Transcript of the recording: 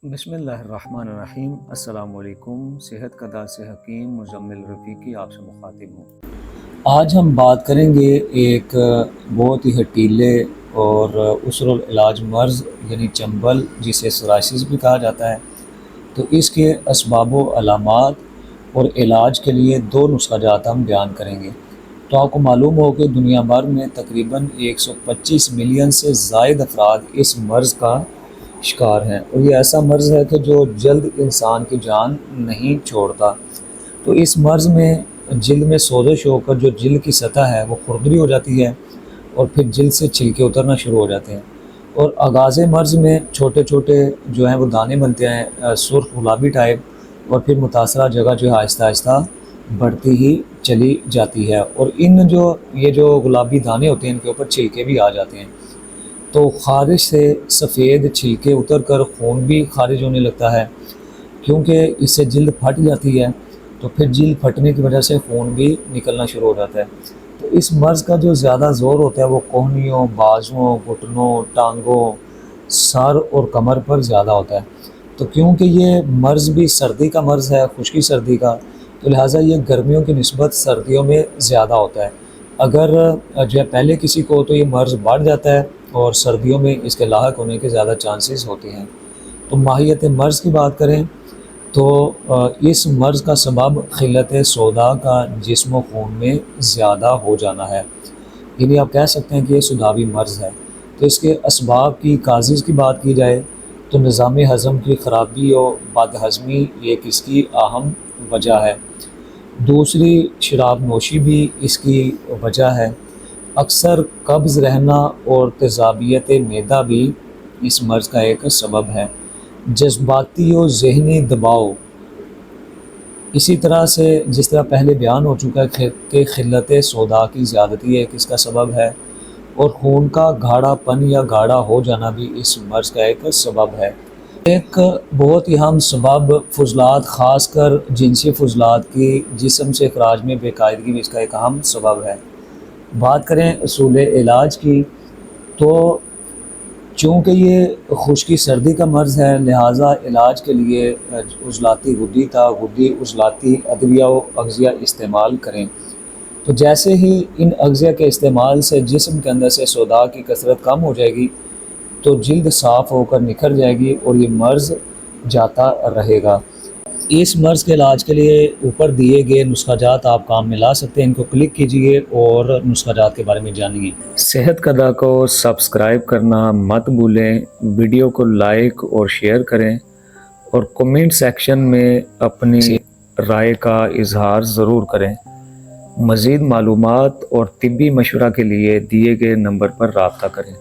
बिस्मिल्लाहिर्रहमानिर्रहीम। अस्सलाम वालेकुम। सेहत का दास से हकीम मुजम्मिल रफ़ीकी आपसे मुखातिब हूँ। आज हम बात करेंगे एक बहुत ही हटीले और उसरुल इलाज मर्ज़ यानी चंबल, जिसे सोराइसिस भी कहा जाता है। तो इसके असबाब व अलामात और इलाज के लिए दो नुस्ख़ाजात हम बयान करेंगे। तो आपको मालूम हो कि दुनिया भर में तकरीबन 125 मिलियन से ज़ायद अफराद इस मर्ज़ का शिकार हैं, और ये ऐसा मर्ज़ है कि जो जल्द इंसान की जान नहीं छोड़ता। तो इस मर्ज़ में जल्द में सोज़श होकर जो जल्द की सतह है वो खुरदरी हो जाती है, और फिर जल्द से छिलके उतरना शुरू हो जाते हैं। और आगाज़े मर्ज़ में छोटे छोटे जो हैं वो दाने बनते हैं, सुर्ख गुलाबी टाइप, और फिर मुतासरा जगह जो है आहिस्ता आहिस्ता बढ़ती ही चली जाती है, और ये जो गुलाबी दाने होते हैं इनके ऊपर छिलके भी आ जाते हैं। तो ख़ारिज से सफ़ेद छिलके उतर कर खून भी ख़ारिज होने लगता है, क्योंकि इससे जल्द फट जाती है। तो फिर जल्द फटने की वजह से खून भी निकलना शुरू हो जाता है। तो इस मर्ज़ का जो ज़्यादा ज़ोर होता है वो कोहनियों, बाजुओं, घुटनों, टांगों, सर और कमर पर ज़्यादा होता है। तो क्योंकि ये मर्ज़ भी सर्दी का मर्ज़ है, खुश्की सर्दी का, तो लिहाजा ये गर्मियों की निस्बत सर्दियों में ज़्यादा होता है। अगर जो है पहले किसी को तो ये मर्ज़ बढ़ जाता है, और सर्दियों में इसके लाहक होने के ज़्यादा चांसेस होते हैं। तो माहियत मर्ज़ की बात करें तो इस मर्ज़ का सबब ख़िल्लत सोदा का जिस्म व खून में ज़्यादा हो जाना है, यानी आप कह सकते हैं कि ये सुदावी मर्ज़ है। तो इसके असबाब की काज़िज़ की बात की जाए तो निज़ाम हज़म की ख़राबी और बदहज़मी एक इसकी अहम वजह है। दूसरी, शराब नोशी भी इसकी वजह है। अक्सर कब्ज़ रहना और तेज़ाबियत मैदा भी इस मर्ज़ का एक सबब है। जज्बाती और ज़हनी दबाव, इसी तरह से जिस तरह पहले बयान हो चुका है कि ख़िल्लत सोदा की ज़्यादती एक इसका सबब है, और खून का गाढ़ापन या गाढ़ा हो जाना भी इस मर्ज़ का एक सबब है। एक बहुत ही अहम सबब फ़ुज़लात, ख़ासकर जिनसी फ़ुज़लात की जिस्म से अखराज में बेकायदगी भी इसका एक अहम सबब है। बात करें उसूल इलाज की, तो चूँकि ये खुश्की सर्दी का मर्ज़ है, लिहाजा इलाज के लिए उज़लाती गुद्दी उज़लाती अदविया व अग़ज़िया इस्तेमाल करें। तो जैसे ही इन अग़ज़िया के इस्तेमाल से जिस्म के अंदर से सोदा की कसरत कम हो जाएगी, तो जल्द साफ़ होकर निखर जाएगी और ये मर्ज़ जाता रहेगा। इस मर्ज़ के इलाज के लिए ऊपर दिए गए नुस्ख़ाजात आप काम में ला सकते हैं। इनको क्लिक कीजिए और नुस्ख़ाजात के बारे में जानिए। सेहत का दा को सब्सक्राइब करना मत भूलें, वीडियो को लाइक और शेयर करें, और कमेंट सेक्शन में अपनी राय का इजहार ज़रूर करें। मज़ीद मालूमात और तिब्बी मशवरा के लिए दिए गए नंबर पर राब्ता करें।